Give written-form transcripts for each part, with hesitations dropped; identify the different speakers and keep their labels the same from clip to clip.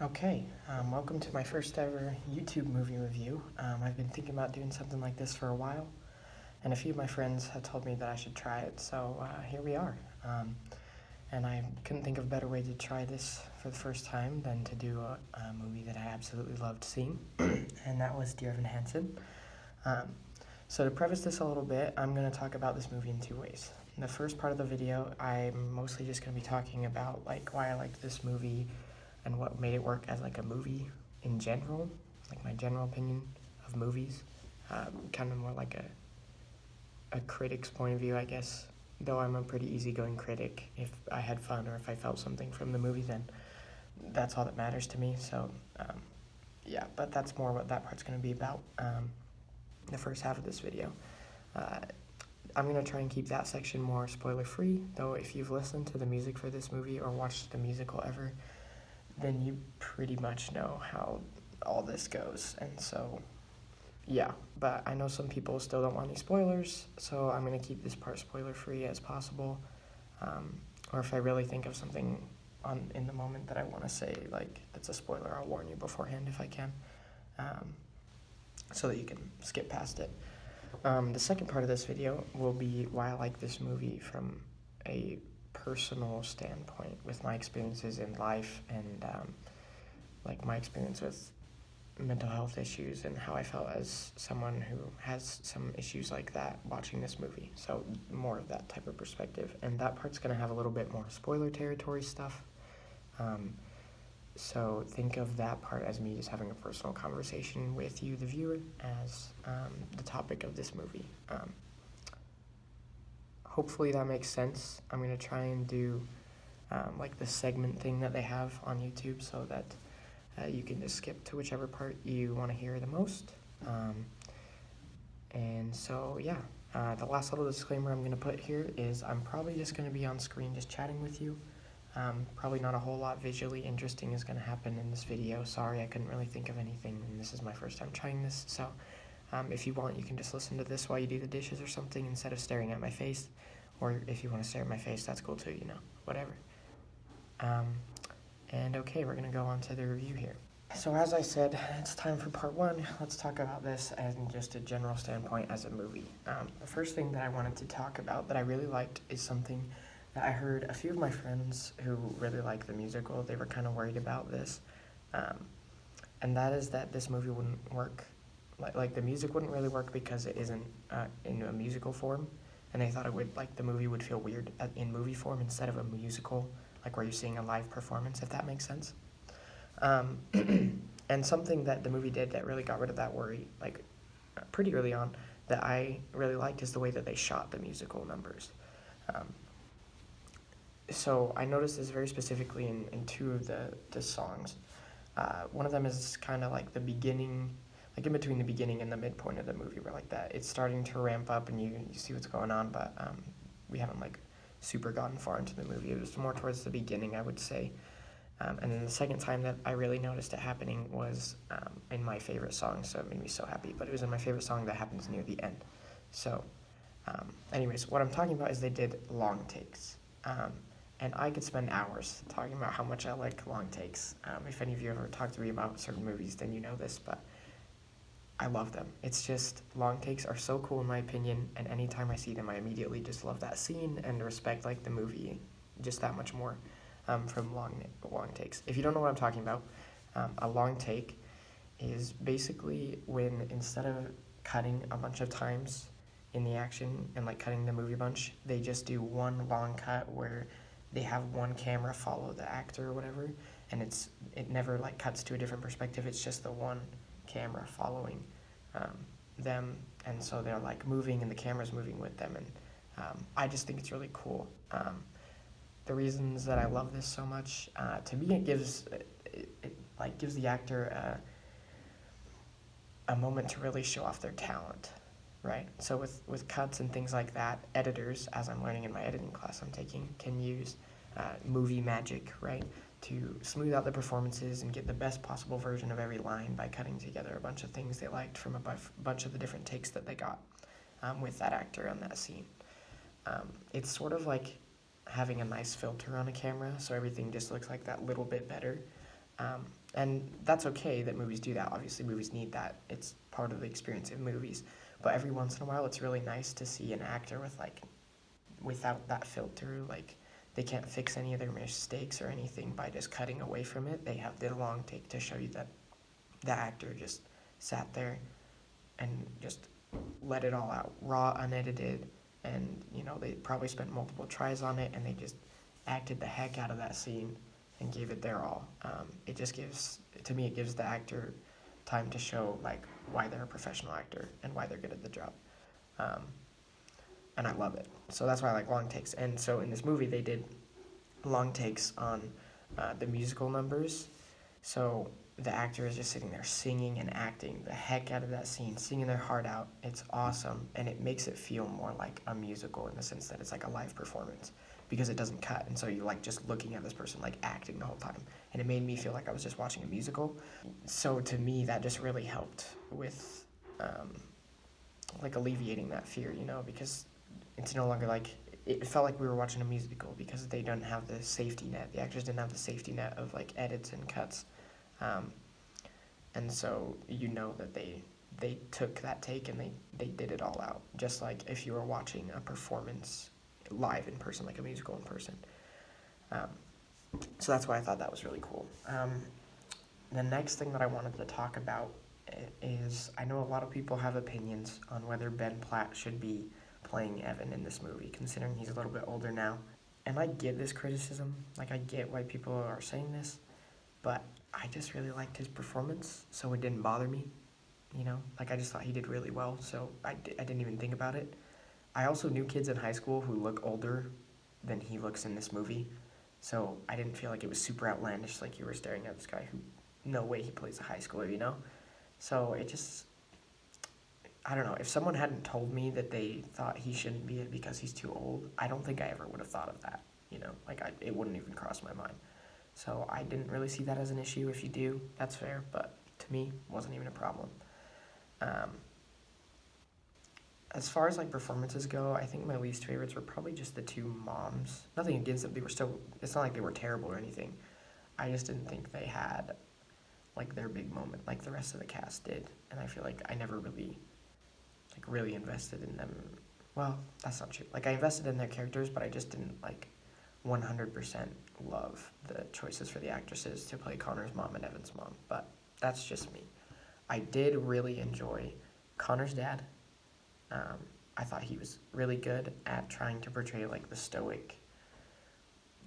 Speaker 1: Okay, welcome to my first ever YouTube movie review. I've been thinking about doing something like this for a while, and a few of my friends have told me that I should try it, so here we are. And I couldn't think of a better way to try this for the first time than to do a movie that I absolutely loved seeing, and that was Dear Evan Hansen. So to preface this a little bit, I'm going to talk about this movie in two ways. In the first part of the video, I'm mostly just going to be talking about why I liked this movie and what made it work as a movie in general, my general opinion of movies, kind of more like a critic's point of view, I guess. Though I'm a pretty easygoing critic, if I had fun or if I felt something from the movie, then that's all that matters to me. So yeah, but that's more what that part's going to be about. The first half of this video. I'm going to try and keep that section more spoiler-free, though if you've listened to the music for this movie or watched the musical ever, then you pretty much know how all this goes. And so, yeah, but I know some people still don't want any spoilers, so I'm going to keep this part spoiler-free as possible. Or if I really think of something in the moment that I want to say, that's a spoiler, I'll warn you beforehand if I can, so that you can skip past it. The second part of this video will be why I like this movie from a personal standpoint, with my experiences in life and my experience with mental health issues and how I felt as someone who has some issues like that watching this movie. So more of that type of perspective, and that part's going to have a little bit more spoiler territory stuff. So think of that part as me just having a personal conversation with you, the viewer, as the topic of this movie. Hopefully that makes sense. I'm going to try and do the segment thing that they have on YouTube, so that you can just skip to whichever part you want to hear the most. And so yeah, the last little disclaimer I'm going to put here is I'm probably just going to be on screen just chatting with you. Probably not a whole lot visually interesting is going to happen in this video. Sorry, I couldn't really think of anything, and this is my first time trying this, so if you want, you can just listen to this while you do the dishes or something instead of staring at my face. Or if you want to stare at my face, that's cool too, whatever. And okay, we're going to go on to the review here. So as I said, it's time for part one. Let's talk about this as in just a general standpoint as a movie. The first thing that I wanted to talk about that I really liked is something that I heard a few of my friends who really like the musical, they were kind of worried about this. And that is that this movie wouldn't work, the music wouldn't really work because it isn't in a musical form. And they thought the movie would feel weird in movie form instead of a musical, where you're seeing a live performance, if that makes sense. And something that the movie did that really got rid of that worry, pretty early on, that I really liked is the way that they shot the musical numbers. So I noticed this very specifically in two of the songs. One of them is kind of the beginning, in between the beginning and the midpoint of the movie, where it's starting to ramp up and you see what's going on, but we haven't super gotten far into the movie. It was more towards the beginning, I would say. And then the second time that I really noticed it happening was in my favorite song, so it made me so happy, but it was in my favorite song that happens near the end. So anyways, what I'm talking about is they did long takes. And I could spend hours talking about how much I like long takes. If any of you ever talked to me about certain movies, then you know this, but I love them. It's just, long takes are so cool in my opinion, and anytime I see them, I immediately just love that scene and respect the movie just that much more from long takes. If you don't know what I'm talking about, a long take is basically when, instead of cutting a bunch of times in the action and cutting the movie a bunch, they just do one long cut where they have one camera follow the actor or whatever, and it never cuts to a different perspective. It's just the one camera following them, and so they're moving and the camera's moving with them, and I just think it's really cool. The reasons that I love this so much, to me, it gives the actor a moment to really show off their talent, right? So with cuts and things like that, editors, as I'm learning in my editing class I'm taking, can use movie magic, right, to smooth out the performances and get the best possible version of every line by cutting together a bunch of things they liked from a bunch of the different takes that they got with that actor on that scene. It's sort of having a nice filter on a camera, so everything just looks that little bit better. And that's okay that movies do that. Obviously, movies need that. It's part of the experience of movies. But every once in a while, it's really nice to see an actor with like without that filter. Like they can't fix any of their mistakes or anything by just cutting away from it. They have the long take to show you that the actor just sat there and just let it all out, raw, unedited, and they probably spent multiple tries on it, and they just acted the heck out of that scene and gave it their all. It just gives, to me, it gives the actor time to show like why they're a professional actor and why they're good at the job. Um, and I love it. So that's why I like long takes. And so in this movie, they did long takes on the musical numbers. So the actor is just sitting there singing and acting the heck out of that scene, singing their heart out. It's awesome, and it makes it feel more like a musical in the sense that it's like a live performance because it doesn't cut, and so you're like just looking at this person like acting the whole time, and it made me feel like I was just watching a musical. So to me, that just really helped with like alleviating that fear, because it's no longer like it felt like we were watching a musical because they don't have the safety net. The actors didn't have the safety net of like edits and cuts. And so that they took that take and they did it all out, just like if you were watching a performance live in person, like a musical in person. So that's why I thought that was really cool. The next thing that I wanted to talk about is I know a lot of people have opinions on whether Ben Platt should be playing Evan in this movie, considering he's a little bit older now. And I get this criticism, like I get why people are saying this, but I just really liked his performance, so it didn't bother me, Like I just thought he did really well, so I didn't even think about it. I also knew kids in high school who look older than he looks in this movie, so I didn't feel like it was super outlandish, like you were staring at this guy who, no way he plays a high schooler, So it just, I don't know, if someone hadn't told me that they thought he shouldn't be it because he's too old, I don't think I ever would have thought of that, Like it wouldn't even cross my mind. So I didn't really see that as an issue. If you do, that's fair, but to me, it wasn't even a problem. As far as like performances go, I think my least favorites were probably just the two moms. Nothing against them; it's not like they were terrible or anything. I just didn't think they had like their big moment like the rest of the cast did, and I feel like I never really invested in them. Well, that's not true. Like I invested in their characters, but I just didn't 100% love the choices for the actresses to play Connor's mom and Evan's mom, but that's just me. I did really enjoy Connor's dad. I thought he was really good at trying to portray the stoic,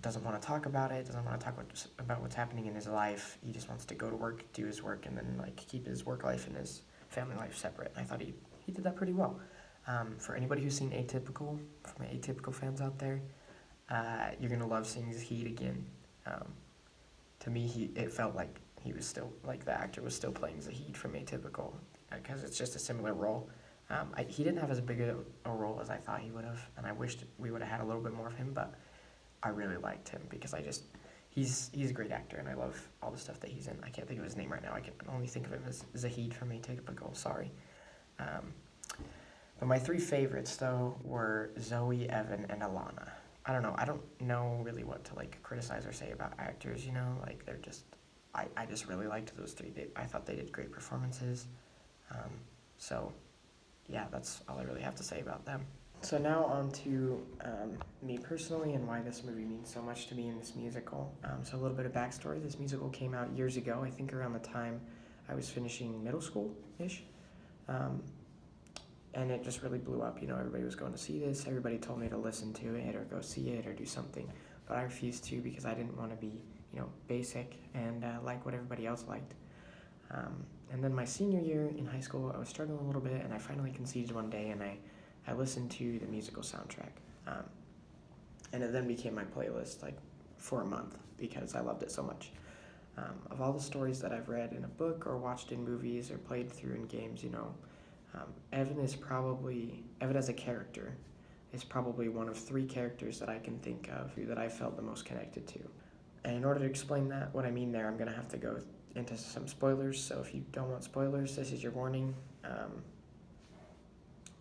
Speaker 1: doesn't want to talk about it, doesn't want to talk about what's happening in his life. He just wants to go to work, do his work, and then keep his work life and his family life separate. And I thought he did that pretty well. For anybody who's seen Atypical, for my Atypical fans out there, you're gonna love seeing Zahid again. To me, it felt like he was still the actor was still playing Zahid from Atypical because it's just a similar role. He didn't have as big a role as I thought he would have, and I wished we would have had a little bit more of him. But I really liked him because he's a great actor, and I love all the stuff that he's in. I can't think of his name right now. I can only think of him as Zahid from Atypical. Sorry. But my three favorites though were Zoe, Evan, and Alana. I don't know. I don't know really what to criticize or say about actors. They're just. I just really liked those three. I thought they did great performances. So, yeah, that's all I really have to say about them. So now on to me personally and why this movie means so much to me in this musical. So a little bit of backstory. This musical came out years ago, I think around the time I was finishing middle school-ish. And it just really blew up. Everybody was going to see this. Everybody told me to listen to it or go see it or do something. But I refused to because I didn't want to be, basic and like what everybody else liked. And then my senior year in high school, I was struggling a little bit, and I finally conceded one day, and I listened to the musical soundtrack. And it then became my playlist, for a month, because I loved it so much. Of all the stories that I've read in a book or watched in movies or played through in games, Evan as a character is probably one of three characters that I can think of that I felt the most connected to. And in order to explain that, what I mean there, I'm going to have to go into some spoilers. So if you don't want spoilers, this is your warning.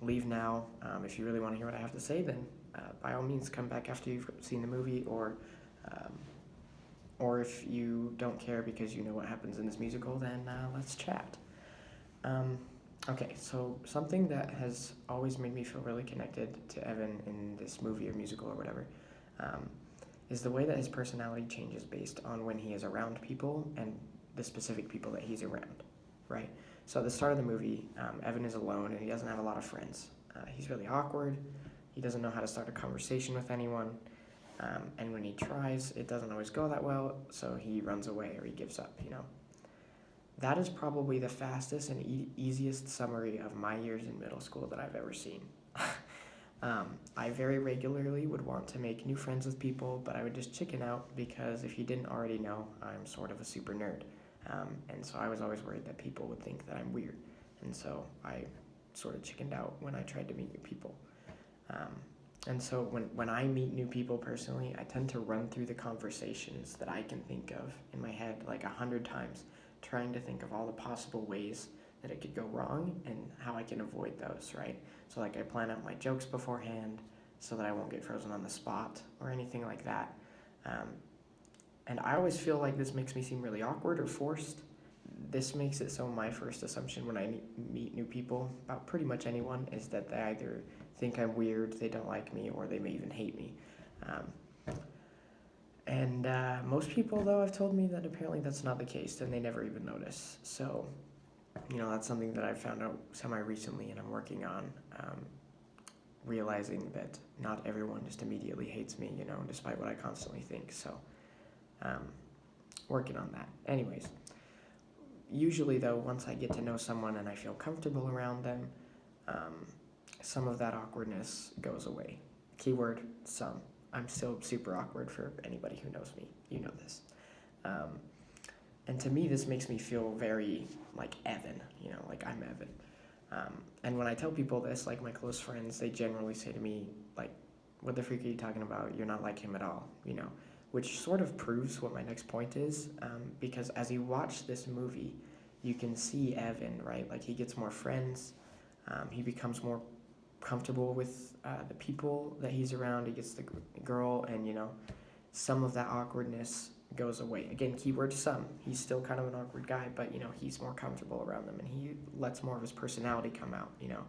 Speaker 1: Leave now. If you really want to hear what I have to say, then by all means come back after you've seen the movie, or Or if you don't care because you know what happens in this musical, then let's chat. Um, okay, so something that has always made me feel really connected to Evan in this movie or musical or whatever um, is the way that his personality changes based on when he is around people and the specific people that he's around, right? So at the start of the movie, Evan is alone and he doesn't have a lot of friends. He's really awkward. He doesn't know how to start a conversation with anyone. And when he tries, it doesn't always go that well, so he runs away or he gives up, you know. That is probably the fastest and easiest summary of my years in middle school that I've ever seen. I very regularly would want to make new friends with people, but I would just chicken out because if you didn't already know, I'm sort of a super nerd. And so I was always worried that people would think that I'm weird. And so I sort of chickened out when I tried to meet new people. And so when I meet new people personally, I tend to run through the conversations that I can think of in my head like 100 times, trying to think of all the possible ways that it could go wrong and how I can avoid those, right? So like I plan out my jokes beforehand so that I won't get frozen on the spot or anything like that. And I always feel like this makes me seem really awkward or forced. This makes it so my first assumption when I meet new people about pretty much anyone is that they either think I'm weird, they don't like me, or they may even hate me. And most people, though, have told me that apparently that's not the case, and they never even notice. So, you know, that's something that I found out semi-recently, and I'm working on realizing that not everyone just immediately hates me, you know, despite what I constantly think. So, working on that. Anyways, usually, though, once I get to know someone and I feel comfortable around them, some of that awkwardness goes away. Keyword, some. I'm still super awkward for anybody who knows me. You know this. And to me, this makes me feel very like Evan, you know, like I'm Evan. And when I tell people this, like my close friends, they generally say to me, like, what the freak are you talking about? You're not like him at all, you know, which sort of proves what my next point is. Because as you watch this movie, you can see Evan, right? Like he gets more friends. He becomes more comfortable with the people that he's around. He gets the girl, and you know, some of that awkwardness goes away. Again, keyword some. He's still kind of an awkward guy, but you know, he's more comfortable around them, and he lets more of his personality come out. You know,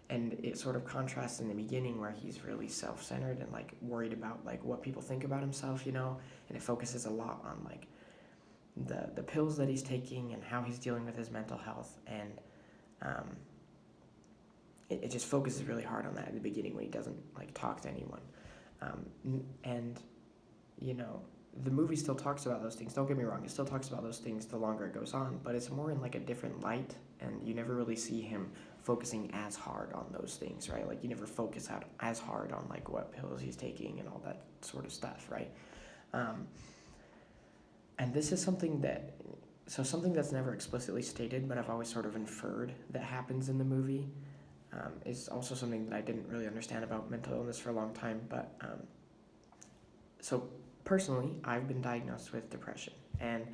Speaker 1: and it sort of contrasts in the beginning where he's really self-centered and like worried about like what people think about himself. You know, and it focuses a lot on like the pills that he's taking and how he's dealing with his mental health, and it just focuses really hard on that at the beginning when he doesn't like talk to anyone. And you know, the movie still talks about those things. Don't get me wrong, it still talks about those things the longer it goes on, but it's more in like a different light, and you never really see him focusing as hard on those things, right? Like you never focus out as hard on like what pills he's taking and all that sort of stuff, right? And this is something that's never explicitly stated, but I've always sort of inferred that happens in the movie. Is also something that I didn't really understand about mental illness for a long time. But so personally, I've been diagnosed with depression. And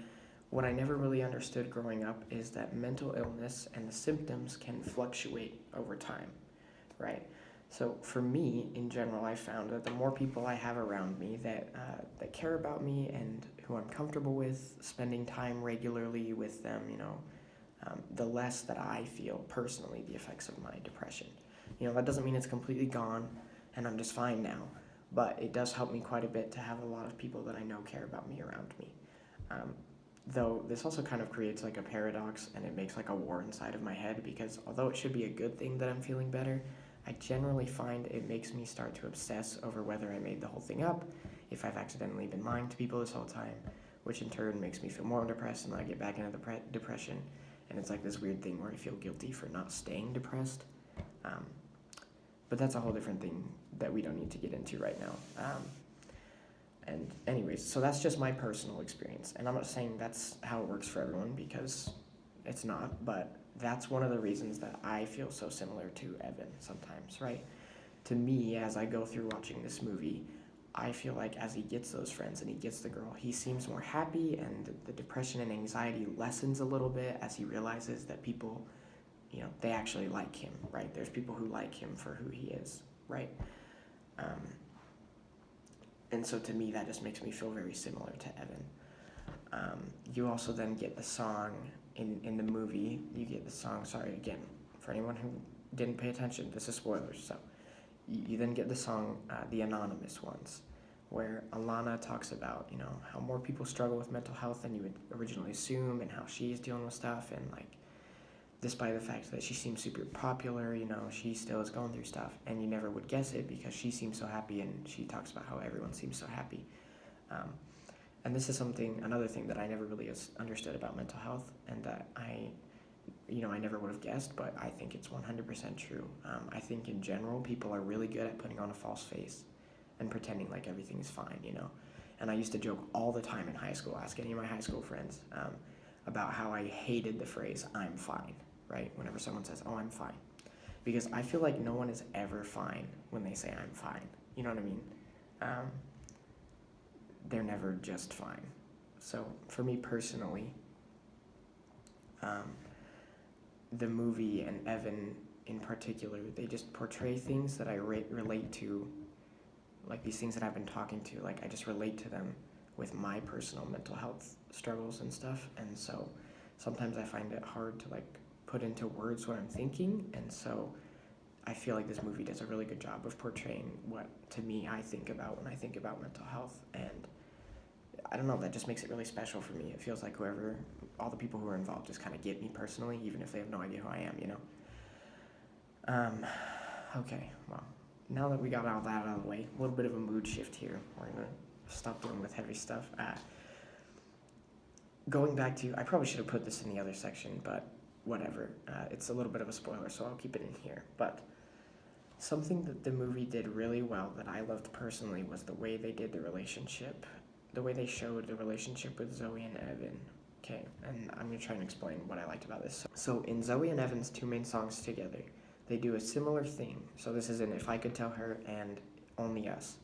Speaker 1: what I never really understood growing up is that mental illness and the symptoms can fluctuate over time, right? So for me, in general, I found that the more people I have around me that care about me and who I'm comfortable with, spending time regularly with them, you know, the less that I feel personally the effects of my depression. You know, that doesn't mean it's completely gone and I'm just fine now, but it does help me quite a bit to have a lot of people that I know care about me around me. Though this also kind of creates like a paradox, and it makes like a war inside of my head, because although it should be a good thing that I'm feeling better, I generally find it makes me start to obsess over whether I made the whole thing up, if I've accidentally been lying to people this whole time, which in turn makes me feel more depressed, and I get back into the depression. And it's like this weird thing where I feel guilty for not staying depressed. But that's a whole different thing that we don't need to get into right now. And anyways, so that's just my personal experience. And I'm not saying that's how it works for everyone, because it's not. But that's one of the reasons that I feel so similar to Evan sometimes, right? To me, as I go through watching this movie, I feel like as he gets those friends and he gets the girl, he seems more happy, and the depression and anxiety lessens a little bit as he realizes that people, you know, they actually like him, right? There's people who like him for who he is, right? And so to me, that just makes me feel very similar to Evan. You also then get the song in the movie. You get the song. Sorry again for anyone who didn't pay attention. This is spoilers. So you then get the song, The Anonymous Ones, where Alana talks about, how more people struggle with mental health than you would originally assume, and how she's dealing with stuff, and like, despite the fact that she seems super popular, she still is going through stuff, and you never would guess it because she seems so happy, and she talks about how everyone seems so happy. And this is another thing that I never really understood about mental health, and that I never would have guessed, but I think it's 100% true. I think in general, people are really good at putting on a false face and pretending like everything is fine, And I used to joke all the time in high school, ask any of my high school friends, about how I hated the phrase, I'm fine, right? Whenever someone says, oh, I'm fine. Because I feel like no one is ever fine when they say I'm fine. You know what I mean? They're never just fine. So for me personally, the movie and Evan in particular, they just portray things that I relate to, like these things that I've been talking to, like I just relate to them with my personal mental health struggles and stuff. And so sometimes I find it hard to like put into words what I'm thinking, and so I feel like this movie does a really good job of portraying what, to me, I think about when I think about mental health. And I don't know, that just makes it really special for me. It feels like all the people who are involved just kind of get me personally, even if they have no idea who I am, Okay, well, now that we got all that out of the way, a little bit of a mood shift here. We're going to stop dealing with heavy stuff. Going back to, I probably should have put this in the other section, but whatever. It's a little bit of a spoiler, so I'll keep it in here. But something that the movie did really well that I loved personally was the way they did the relationship, the way they showed the relationship with Zoe and Evan. Okay, and I'm going to try and explain what I liked about this. So in Zoe and Evan's two main songs together, they do a similar thing. So this is in If I Could Tell Her and Only Us.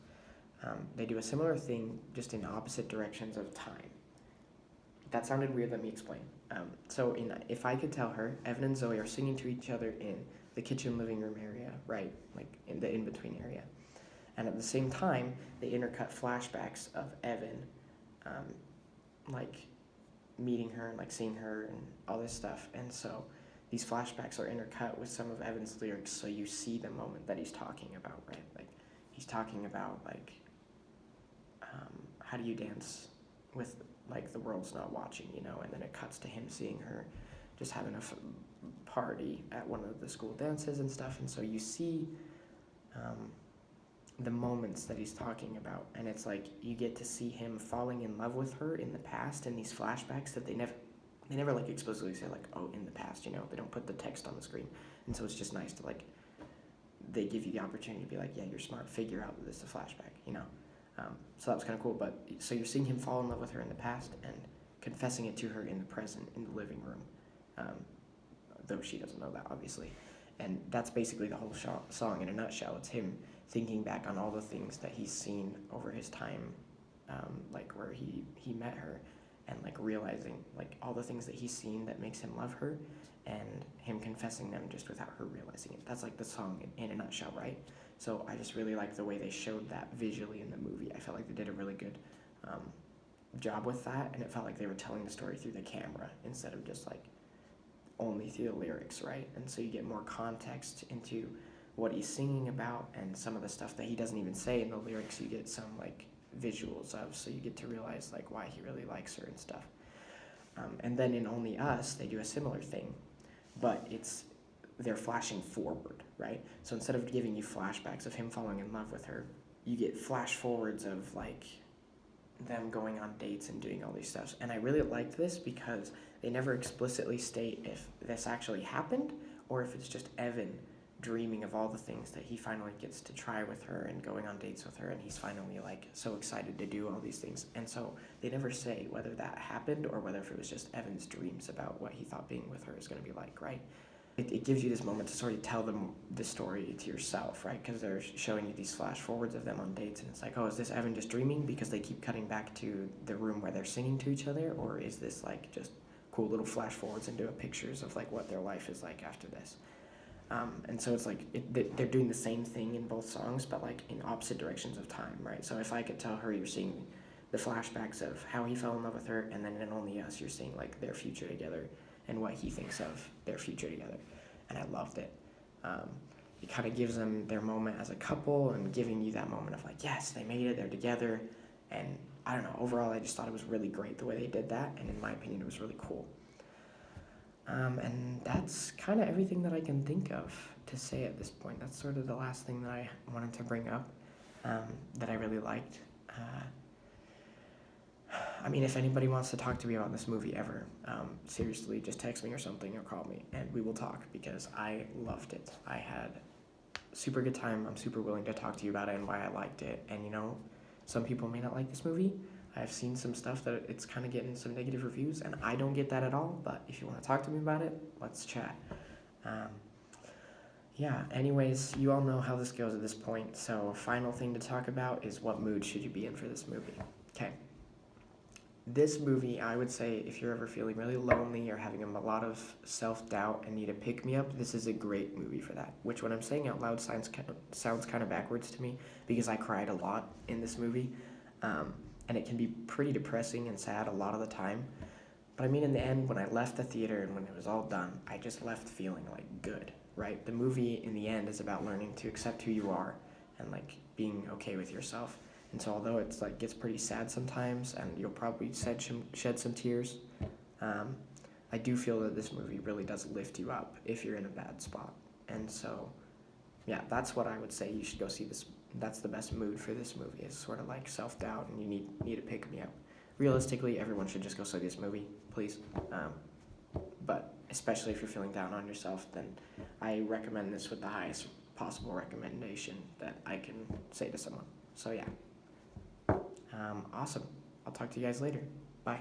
Speaker 1: They do a similar thing, just in opposite directions of time. That sounded weird, let me explain. So in If I Could Tell Her, Evan and Zoe are singing to each other in the kitchen living room area, right? Like in the in-between area. And at the same time, they intercut flashbacks of Evan, like meeting her and like seeing her and all this stuff. And so these flashbacks are intercut with some of Evan's lyrics, so you see the moment that he's talking about, right? Like he's talking about like, how do you dance with like the world's not watching, and then it cuts to him seeing her just having a party at one of the school dances and stuff. And so you see the moments that he's talking about, and it's like you get to see him falling in love with her in the past in these flashbacks that they never like explicitly say like, oh, in the past, they don't put the text on the screen. And so it's just nice to like, they give you the opportunity to be like, yeah, you're smart, figure out that this is a flashback, so that was kind of cool. But so you're seeing him fall in love with her in the past and confessing it to her in the present in the living room, though she doesn't know that, obviously. And that's basically the whole song in a nutshell. It's him thinking back on all the things that he's seen over his time, like where he met her, and like realizing like all the things that he's seen that makes him love her, and him confessing them just without her realizing it. That's like the song in a nutshell, right? So I just really like the way they showed that visually in the movie. I felt like they did a really good job with that, and it felt like they were telling the story through the camera instead of just like only through the lyrics, right? And so you get more context into what he's singing about, and some of the stuff that he doesn't even say in the lyrics, you get some like visuals of, so you get to realize like why he really likes her and stuff. And then in Only Us, they do a similar thing, but they're flashing forward, right? So instead of giving you flashbacks of him falling in love with her, you get flash forwards of like them going on dates and doing all these stuff. And I really liked this because they never explicitly state if this actually happened or if it's just Evan dreaming of all the things that he finally gets to try with her and going on dates with her, and he's finally like so excited to do all these things. And so they never say whether that happened or whether if it was just Evan's dreams about what he thought being with her is going to be like, right? It gives you this moment to sort of tell them the story to yourself, right? Because they're showing you these flash forwards of them on dates, and it's like, oh, is this Evan just dreaming because they keep cutting back to the room where they're singing to each other, or is this like just cool little flash forwards into pictures of like what their life is like after this? And so it's like they're doing the same thing in both songs, but like in opposite directions of time, right? So If I Could Tell Her, you're seeing the flashbacks of how he fell in love with her, and then in Only Us, you're seeing like their future together and what he thinks of their future together, and I loved it. It kind of gives them their moment as a couple and giving you that moment of like, yes, they made it, they're together, and I don't know. Overall, I just thought it was really great the way they did that, and in my opinion, it was really cool. And that's kind of everything that I can think of to say at this point. That's sort of the last thing that I wanted to bring up that I really liked. I mean, if anybody wants to talk to me about this movie ever, seriously, just text me or something or call me, and we will talk because I loved it. I had a super good time. I'm super willing to talk to you about it and why I liked it. And you know, some people may not like this movie. I've seen some stuff that it's kind of getting some negative reviews, and I don't get that at all. But if you want to talk to me about it, let's chat. Yeah, anyways, you all know how this goes at this point. So, final thing to talk about is what mood should you be in for this movie? Okay. This movie, I would say, if you're ever feeling really lonely or having a lot of self-doubt and need a pick-me-up, this is a great movie for that. Which, when I'm saying out loud, sounds kind of backwards to me because I cried a lot in this movie. And it can be pretty depressing and sad a lot of the time. But I mean, in the end, when I left the theater and when it was all done, I just left feeling like good, right? The movie, in the end, is about learning to accept who you are and like being okay with yourself. And so although it's like gets pretty sad sometimes and you'll probably shed some tears, I do feel that this movie really does lift you up if you're in a bad spot. And so, yeah, that's what I would say you should go see this. That's the best mood for this movie, is sort of like self-doubt and you need to pick me up. Realistically, everyone should just go see this movie, please. But especially if you're feeling down on yourself, then I recommend this with the highest possible recommendation that I can say to someone. So yeah. Awesome. I'll talk to you guys later. Bye.